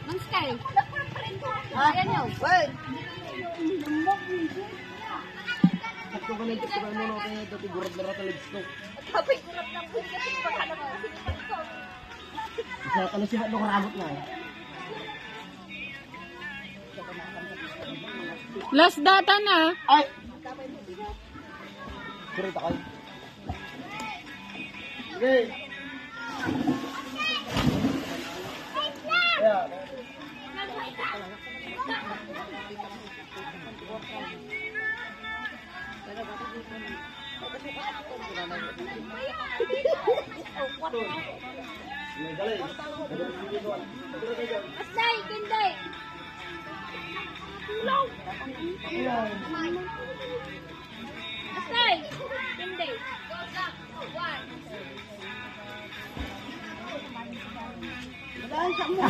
Namaskar. Ayan yun. Wait! Ito ka na ito ka na natin ito tigurad na rata legs to. Kapay kurap ng puso kasi paghanap ko. Isa ka na siya nung karagot na. Last data na. Ay! Kurita kayo. Okay. Yeah. Asay, kinday. Tulong. Asay, kinday. Wala siya mo.